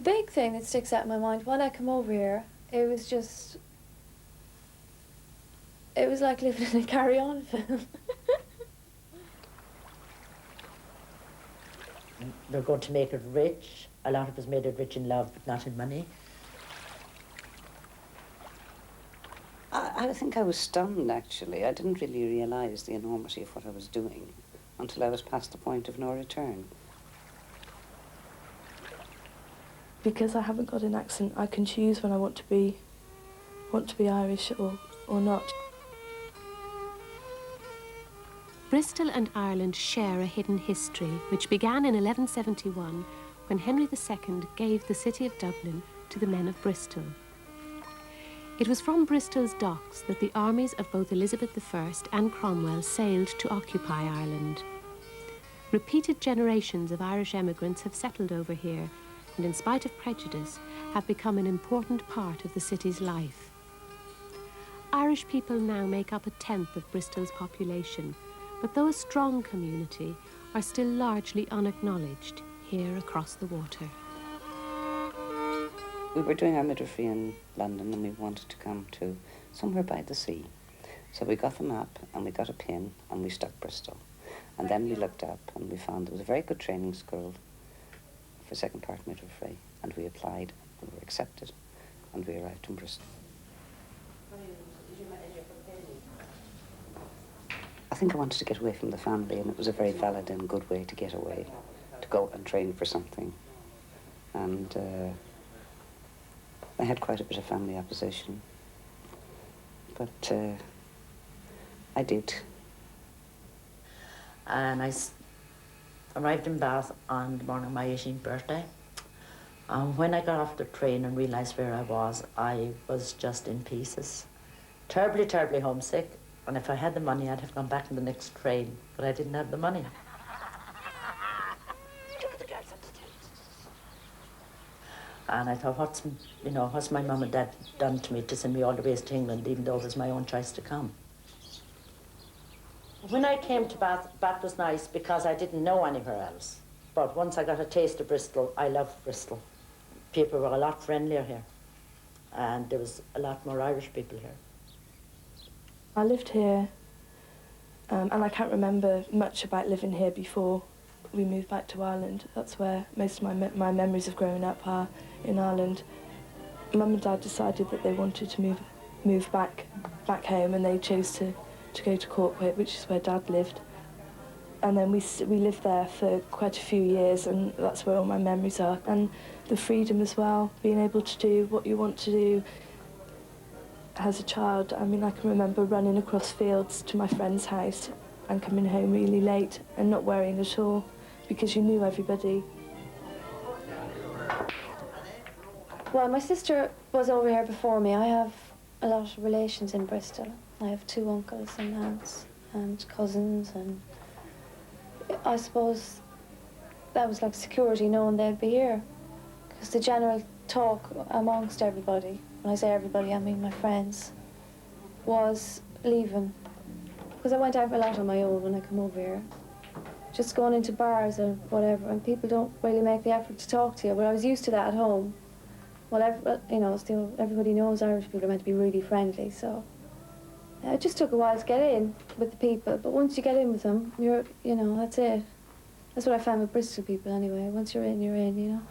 big thing that sticks out in my mind, when I come over here, it was just... It was like living in a carry-on film. They're going to make it rich. A lot of us made it rich in love, but not in money. I think I was stunned, actually. I didn't really realise the enormity of what I was doing until I was past the point of no return. Because I haven't got an accent, I can choose when I want to be Irish or not. Bristol and Ireland share a hidden history which began in 1171 when Henry II gave the city of Dublin to the men of Bristol. It was from Bristol's docks that the armies of both Elizabeth I and Cromwell sailed to occupy Ireland. Repeated generations of Irish emigrants have settled over here and, in spite of prejudice, have become an important part of the city's life. Irish people now make up 1/10 of Bristol's population, but though a strong community, are still largely unacknowledged here across the water. We were doing our midwifery in London and we wanted to come to somewhere by the sea. So we got the map and we got a pin and we stuck Bristol. And then we looked up and we found there was a very good training school for second part midwifery, and we applied and we were accepted and we arrived in Bristol. I think I wanted to get away from the family, and it was a very valid and good way to get away, to go and train for something. And I had quite a bit of family opposition, but I did. And I arrived in Bath on the morning of my 18th birthday. When I got off the train and realised where I was just in pieces. Terribly, terribly homesick. And if I had the money, I'd have gone back on the next train, but I didn't have the money. And I thought, what's my mum and dad done to me to send me all the way to England, even though it was my own choice to come? When I came to Bath, Bath was nice because I didn't know anywhere else. But once I got a taste of Bristol, I loved Bristol. People were a lot friendlier here, and there was a lot more Irish people here. I lived here, and I can't remember much about living here before we moved back to Ireland. That's where most of my memories of growing up are, in Ireland. Mum and Dad decided that they wanted to move back home, and they chose to go to Corkwood, which is where Dad lived. And then we lived there for quite a few years, and that's where all my memories are. And the freedom as well, being able to do what you want to do. As a child, I mean, I can remember running across fields to my friend's house and coming home really late and not worrying at all because you knew everybody. Well, my sister was over here before me. I have a lot of relations in Bristol. I have 2 uncles and aunts and cousins, and I suppose that was like security, knowing they'd be here. Because the general talk amongst everybody, when I say everybody, I mean my friends, was leaving. Because I went out a lot on my own when I come over here. Just going into bars or whatever, and people don't really make the effort to talk to you. But I was used to that at home. Well, still everybody knows Irish people are meant to be really friendly, so it just took a while to get in with the people. But once you get in with them, that's it. That's what I found with Bristol people anyway. Once you're in, you know.